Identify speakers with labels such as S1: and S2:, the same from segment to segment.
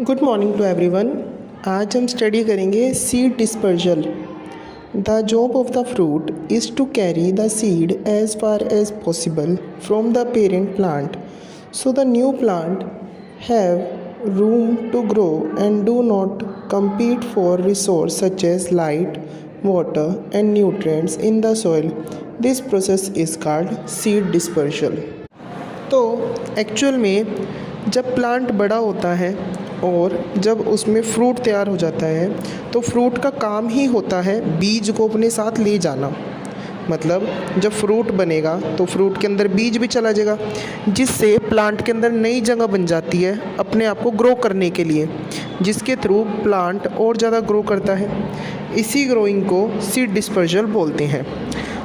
S1: Good morning to everyone. आज हम study करेंगे seed dispersal. The job of the fruit is to carry the seed as far as possible from the parent plant so the new plant have room to grow and do not compete for resource such as light, water and nutrients in the soil. This process is called seed dispersal. तो actual में जब plant बड़ा होता है और जब उसमें fruit तैयार हो जाता है तो फ्रूट का काम ही होता है बीज को अपने साथ ले जाना। मतलब जब फ्रूट बनेगा तो फ्रूट के अंदर बीज भी चला जाएगा, जिससे प्लांट के अंदर नई जगह बन जाती है अपने आप को ग्रो करने के लिए, जिसके थ्रू प्लांट और ज़्यादा ग्रो करता है। इसी ग्रोइंग को सीड डिस्पर्जल बोलते हैं।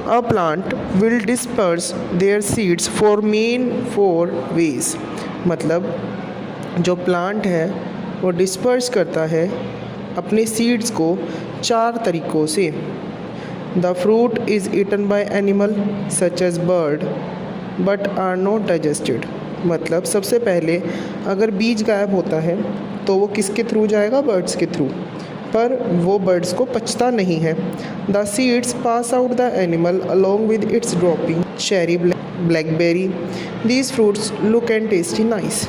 S1: A plant will disperse their seeds for main 4 ways. मतलब जो प्लांट है वो डिस्पर्स करता है अपने सीड्स को 4 तरीक़ों से। The fruit is eaten by animal such as bird but are not digested। मतलब सबसे पहले अगर बीज गायब होता है तो वो किसके थ्रू जाएगा? बर्ड्स के थ्रू, पर वो बर्ड्स को पचता नहीं है। The seeds pass out the animal along with its dropping cherry, blackberry. These fruits look and tasty nice।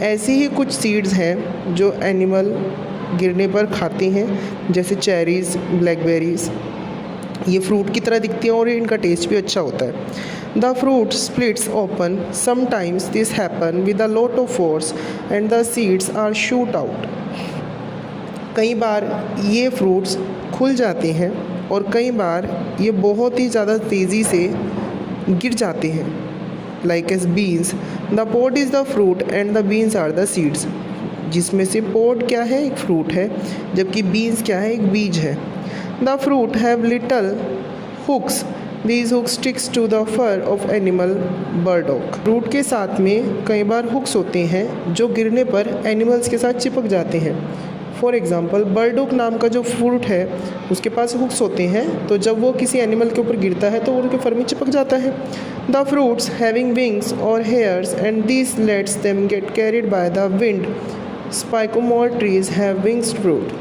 S1: ऐसी ही कुछ सीड्स हैं जो एनिमल गिरने पर खाते हैं, जैसे चेरीज़, ब्लैकबेरीज़। ये फ्रूट की तरह दिखती हैं और इनका टेस्ट भी अच्छा होता है। The fruit splits open, sometimes this happen with a lot of force and the seeds are shoot out. कई बार ये फ्रूट्स खुल जाते हैं और कई बार ये बहुत ही ज़्यादा तेज़ी से गिर जाते हैं। Like as beans, the pod is the fruit and the beans are the seeds. जिसमें से पोड क्या है? एक फ्रूट है, जबकि बीन्स क्या है? एक बीज है। The fruit have little hooks. These hooks sticks to the fur of animal burdock। Fruit के साथ में कई बार हुक्स होते हैं जो गिरने पर एनिमल्स के साथ चिपक जाते हैं। फॉर एग्ज़ाम्पल बर्डॉक नाम का जो फ्रूट है उसके पास हुक्स होते हैं, तो जब वो किसी एनिमल के ऊपर गिरता है तो उनके फर में चिपक जाता है। द फ्रूट्स हैविंग विंग्स और hairs and this lets them get carried by the wind. Sycamore trees have wings fruit.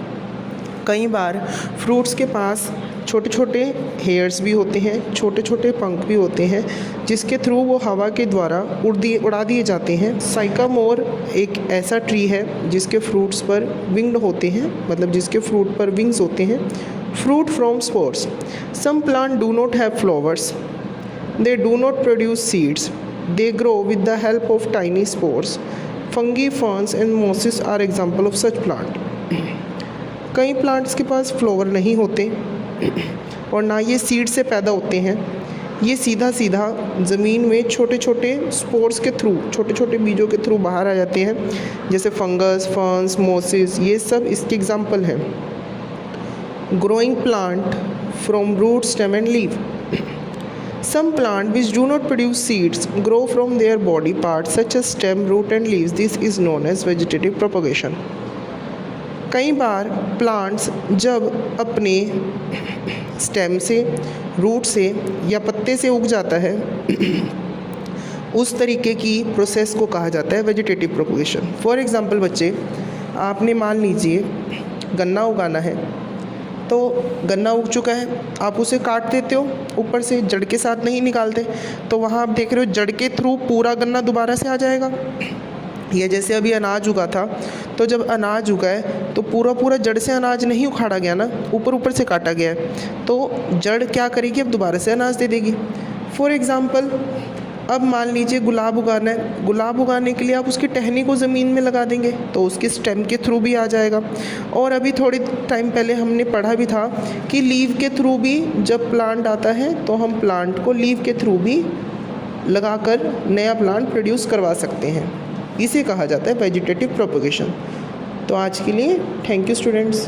S1: कई बार फ्रूट्स के पास छोटे छोटे हेयर्स भी होते हैं, छोटे छोटे पंख भी होते हैं, जिसके थ्रू वो हवा के द्वारा उड़ा दिए जाते हैं। साइकामोर एक ऐसा ट्री है जिसके फ्रूट्स पर विंग्ड होते हैं, मतलब जिसके फ्रूट पर विंग्स होते हैं। Fruit from spores. Some plant do not have flowers, they do not produce seeds, they grow with the help of tiny spores. Fungi, ferns and mosses are example of such plant. कई plants के पास flower नहीं होते और ना ये seed से पैदा होते हैं। ये सीधा सीधा ज़मीन में छोटे छोटे स्पोर्स के थ्रू, छोटे छोटे बीजों के थ्रू बाहर आ जाते हैं, जैसे फंगस, फर्न्स, मॉसेस, ये सब इसके एग्जाम्पल हैं। Growing plant from root, stem and leave. Some plant which do not produce seeds grow from their body parts such as stem, root and leaves. This is known as vegetative propagation. कई बार plants जब अपने stem से, root से या पत्ते से उग जाता है उस तरीके की प्रोसेस को कहा जाता है वेजिटेटिव प्रोपगेशन। फॉर एग्ज़ाम्पल बच्चे, आपने मान लीजिए गन्ना उगाना है, तो गन्ना उग चुका है, आप उसे काट देते हो, ऊपर से जड़ के साथ नहीं निकालते, तो वहाँ आप देख रहे हो जड़ के थ्रू पूरा गन्ना दोबारा से आ जाएगा। या जैसे अभी अनाज उगा था, तो जब अनाज उगा है तो पूरा जड़ से अनाज नहीं उखाड़ा गया ना, ऊपर से काटा गया है, तो जड़ क्या करेगी? अब दोबारा से अनाज दे देगी। फॉर एग्ज़ाम्पल, अब मान लीजिए गुलाब उगाना है, गुलाब उगाने के लिए आप उसकी टहनी को ज़मीन में लगा देंगे तो उसके स्टेम के थ्रू भी आ जाएगा। और अभी थोड़ी टाइम पहले हमने पढ़ा भी था कि लीव के थ्रू भी जब प्लांट आता है तो हम प्लांट को लीव के थ्रू भी लगाकर नया प्लांट प्रोड्यूस करवा सकते हैं। इसे कहा जाता है वेजिटेटिव प्रोपगेशन। तो आज के लिए थैंक यू स्टूडेंट्स।